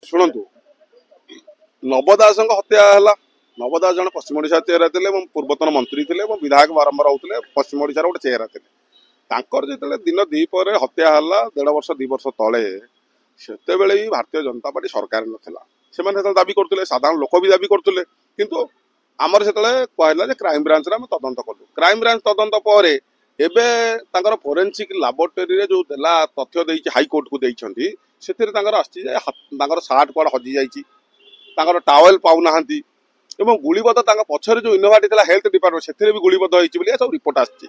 शुणु नव दास हत्या है। नव दास जन पश्चिम ओडिशा चेहरा थे, पूर्वतन मंत्री थे, विधायक बारंबार होते पश्चिम ओडिशार गोटे चेहरा थे। जो दिन दीपर हत्या है 1.5 वर्ष 2 वर्ष तले से भी भारतीय जनता पार्टी सरकार नाला दाबी करते, साधारण लोक भी दाबी करते, किंतु आमर से कहला क्राइम ब्रांच तदंत कलु। क्राइम ब्रांच तदंत पर एवं फोरेन्सिक लाबोरेटरी जो देला तथ्य देइछि हाईकोर्ट को देइछंती से सार्ट कौन हजि जाइछि, टावेल पाऊना गुड़ीबद्ध पछरे जो इनोभाटी हेल्थ डिपार्टमेंट से भी गुड़ीबद्ध होती सब रिपोर्ट आछि।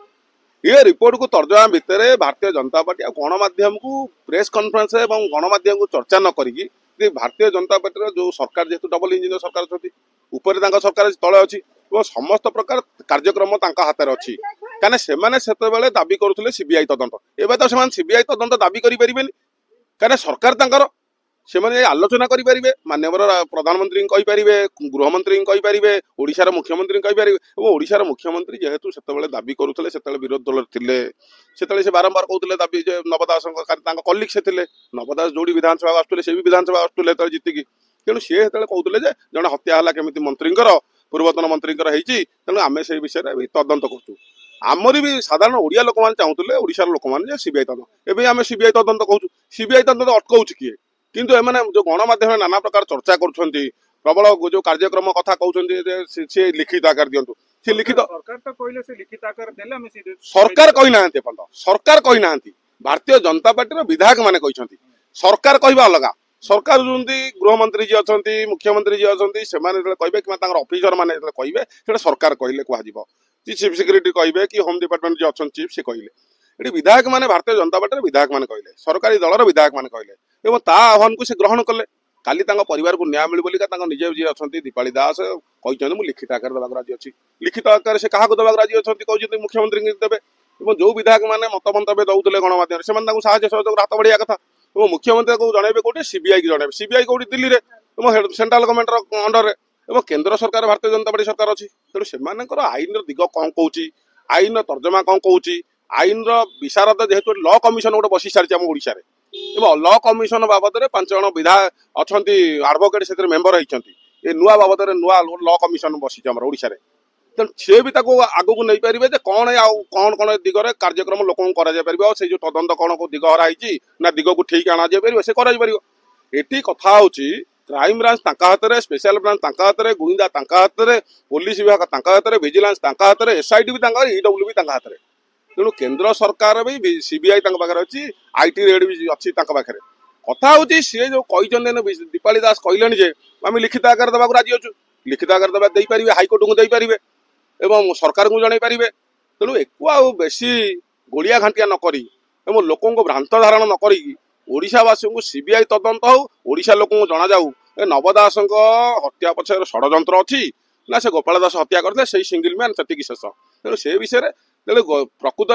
ये रिपोर्ट को तर्जमा भितर भारतीय जनता पार्टी गणमाध्यम को प्रेस कॉन्फ्रेंस और गणमाध्यम को चर्चा न करी भारतीय जनता पार्टी जो सरकार जेहेतु डबल इंजिन सरकार अच्छी ऊपर सरकार तले अच्छी समस्त प्रकार कार्यक्रम हाथ में अच्छी कहीं दाबी करुले सीबीआई तदंत। एवं तो सीबीआई तदंत दाबी करें कहीं सरकार से आलोचना करें, माननीय प्रधानमंत्री कहींपर, गृहमंत्री कहींपर, ओडिशार मुख्यमंत्री कहींपर। ओडिशार मुख्यमंत्री जेहेतु से दाबी करुले से विरोध दल थे से बारंबार कहते दाबी नव दास कलिग से नव दास जो विधानसभा आसुले से भी विधानसभा आसुले जीतिकी तेणु सी कहते जड़े हत्या है केमी मंत्री पूर्वतन मंत्री तेणु आम से विषय में तदंत करूँ। आमरी भी साधारण ओडिया लोक मैंने चाहूले ओडिशार लोक मैंने सीबीआई तदंत एवं आम सीबीआई तदंत कहूँ। सीबीआई तदंत अटकाऊ किए किंतु एमाने जो गणमाध्यम नाना प्रकार चर्चा कर प्रबल जो कार्यक्रम कथा कहते सी लिखित आकार दिंतु सी लिखित सरकार कही ना सरकार कही ना भारतीय जनता पार्टी विधायक माने कहते सरकार कहवा अलग सरकार जो गृहमंत्री जी अच्छा मुख्यमंत्री जी अच्छा से कहे कि ऑफिसर मैंने कहे सरकार कहले कह चीफ सेक्रेटरी कहे कि होम डिपार्टमेंट जी अच्छा चीफ से कहले ये विधायक माने भारतीय जनता पार्टी विधायक माने कहले सरकारी दलर विधायक माने कहले एवं ता आह्वान को से ग्रहण कले। काली परिवार को न्याय मिल बोलिका निजे जी अच्छा दीपाली दास कहते मुझे लिखित आकार देवाक राजी अच्छी लिखित आकार से क्या देवाक राजी अच्छा कहते मुख्यमंत्री देवे और जो विधायक मैंने मत मंतव्य दौले गणमाध्यम से सहयोग हाथ बढ़िया कथा और मुख्यमंत्री को जनइबे कौटे सीबीआई की जनइबे सीबीआई कौटी दिल्ली में सेंट्रल गवर्नमेंट अंडर और केंद्र सरकार भारतीय जनता पार्टी सरकार अच्छी तेणु से आईन दिग कौन कौच आईन तर्जमा कौन कौच आईन विशारद जेहेतु लॉ कमिशन गोटे बसी सारी आम ओडिशा लॉ कमिशन बाबद 5 जन विधायक अच्छा आडभोकेट से मेम्बर होती नुआ बाबद नुआ लॉ कमिशन बसी आम ओडिशा तेणु सी भी आग को नहीं पारे कौन कौन कौन दिगरे कार्यक्रम लोक कर से जो तदंत कौन को दिग हराई ना दिग को ठीक आना जाए से ये कथा हूँ क्राइम ब्रांच हाथ में स्पेशल ब्रांच हाथ में गुइंदा हाथ में पुलिस विभाग हाथ में विजिलेंस हाथ में एसआईटी भी ईडब्ल्यू भी हाथ में तेणु केंद्र सरकार भी सीबीआई पाखे अच्छी आईटी रेड भी अच्छी पाखे कथा हूँ सी जो कहते दीपाली दास कहले जे आम लिखित आकार देवाक राजी अच्छु लिखित आकार देवा दे पारे हाईकोर्ट को देपारे एवं सरकार को जन पारे तेणु एक बेसी गोलिया घाटिया नक लोक भ्रांत धारण नक ओडिशावासी को सीबीआई तदंत हो ओडिशा लोक जना जाऊ नव दास हत्या पछे षड्यंत्र अच्छी ना से गोपाल दास हत्या करते से सिंगल मैन से शेष तेणु से विषय प्रकृत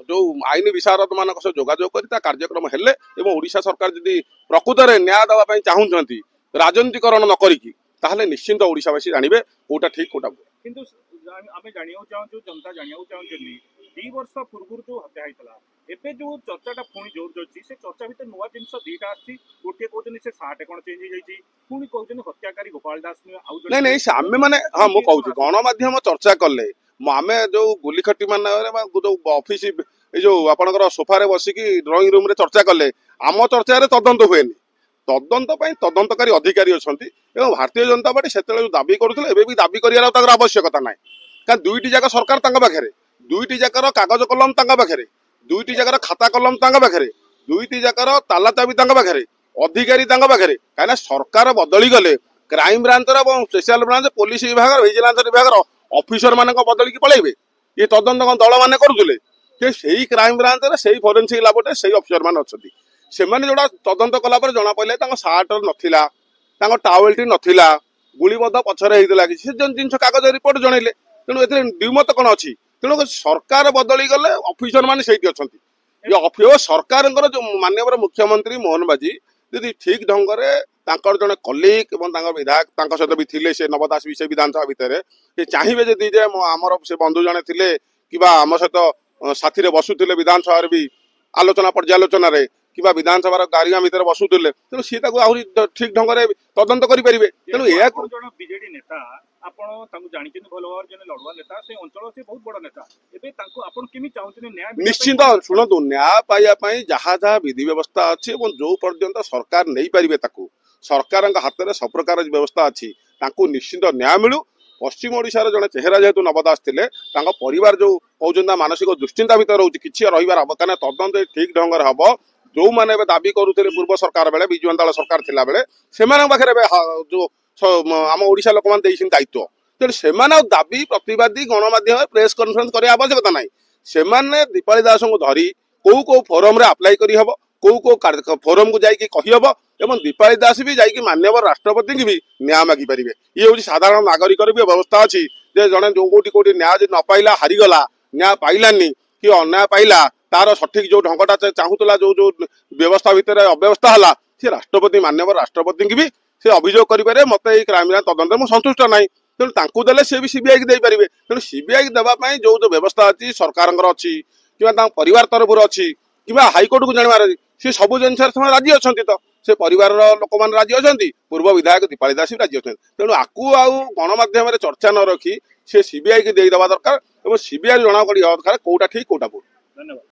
जो आईन विशारद मान जोगाजोग कर कार्यक्रम हेले ओडिशा सरकार जदि प्रकृत न्याय देवाई चाहूँगी राजनीतिकरण न करी निश्चिंत ओडिशावासी जानवे कौटा ठीक कौटा किंतु आमे जानियो चाहू जनता जानियो चाहूँ 2 वर्ष पूर्व जो हत्या होता एबे जो चर्चाटा पुणी जोर जोर से चर्चा भीतर नुआ जिन 2टा आसी गोटे कहते से सार्ट कौन चेंज हो पुणी कहते हत्याकारी गोपाल दास नहीं नहीं आम मैंने हाँ मुझे कहूँ गणमाध्यम चर्चा कले आम जो गुलिखटी मान जो ऑफिस जो आपंकर सोफारे बसिकी ड्रॉइंग रूम रे चर्चा कले आम चर्चा तदंत हुए तदंत तदंतकारी अधिकारी अच्छा भारतीय जनता पार्टी से दाबी करुले भी दाबी कर आवश्यकता ना क्या 2टी जाक सरकार पाखे 2टी जाकर कागज कलम पाखे 2टी जाकर खाता कलम पाखे 2टी जाकर ताला चाबी पाखे अधिकारी पाखे कहीं सरकार बदली गले crime branch special branch police विभाग विजिलेंस विभाग ऑफिसर मान बदल की पलैबे ये तदंत दल मैंने करुले से क्राइम ब्रांच से फोरेन्सिक लाबोरेटरी से ऑफिसर मान अच्छा से जोड़ा तदंत कलापर जना पड़े सार्ट नाला टावेलटी नाला गुड़ीबद्ध पछरे होता से जिन कागज रिपोर्ट जनइले तेणु ए द्विमत कौन अच्छी तेणु सरकार बदली गले ऑफिसर मान से अच्छा सरकार जो माननीय मुख्यमंत्री मोहन बाजी यदि ठीक ढंग से जड़े कलिग और विधायक सहित भी थे से नव दास भी विधानसभा भितर चाहिए जदि आमर से बंधु जड़े थे कि आम सहित साथी बसुले विधानसभा भी आलोचना पर्यालोचन किंवा विधानसभा गारिया भितर बसुले तेणु सी आहरी ठीक ढंग से तदंत करेंगे तेणु यह ଆପଣ ଜଣେ ବିଜେଡି ନେତା ଆପଣ ତାଙ୍କୁ ଜାଣିଛନ୍ତି ଭଲ ଭାବରେ ଜଣେ ଲଢୁଆ ନେତା ସେ ଅଞ୍ଚଳ ସେ ବହୁତ ବଡ ନେତା ଏବେ ତାଙ୍କୁ ଆପଣ କେମିତି ଚାହୁଁଛନ୍ତି ନ୍ୟାୟ ମିଳିବା ପାଇଁ? निश्चित शुणु न्याय पाइबा जहाँ जहाँ विधि व्यवस्था अच्छी जो पर्यंत सरकार नहीं पारे सरकार हाथ में सब प्रकार व्यवस्था अच्छी निश्चित न्याय मिलू पश्चिम ओडिशार जड़े चेहरा जेहेतु नव दास थे परिवार जो कहते मानसिक दुश्चिंता भितर रोचे किसी रही तदंत ठीक ढंग से हम जो मैंने दाबी करुले पूर्व सरकार बेले विजु जंताल सरकार थिला बेले से पाखे जो आम ओडिशा लोक मैंने दायित्व तेणु से दाबी प्रतिवादी गणमाध्यम प्रेस कॉन्फ्रेंस करने आवश्यकता ना से दीपाली दास को धरी कौ फोरम रे अप्लाई करी हबो कौ फोरम को जाइए कहीहब एवं दीपाली दास भी जाइए माननीय राष्ट्रपति की भी न्याय मागी पारे ये हूँ साधारण नागरिक भी व्यवस्था अच्छी जड़े जो कौटी न्याय न पाइला हारीगला न्याय पाइलानी कि अन्याय पाइला तार सठिक जो ढंगटा चाहूला जो जो व्यवस्था भितर अव्यवस्था है सी राष्ट्रपति माननीय राष्ट्रपति की भी से अभियोग करेंगे मत क्राइम ब्रांच तदंत मुझे संतुष्ट ना तेणु देले सी भी सीबीआई की देपारे तेणु सीबीआई की देवाई जो जो व्यवस्था अच्छी सरकार अच्छी कि परिवार तरफ अच्छी कि हाइकोर्ट को जानवर सी सब जिन राजी अच्छा तो से परिवार लोक मैंने राजी अच्छा पूर्व विधायक दीपाली दास भी राजी अच्छा तेणु आकू आउ गणमाध्यम चर्चा न रखी से सीबीआई की देदेवा दरकार और सीबीआई जना दरकार कौटा ठीक कौटा भूल। धन्यवाद।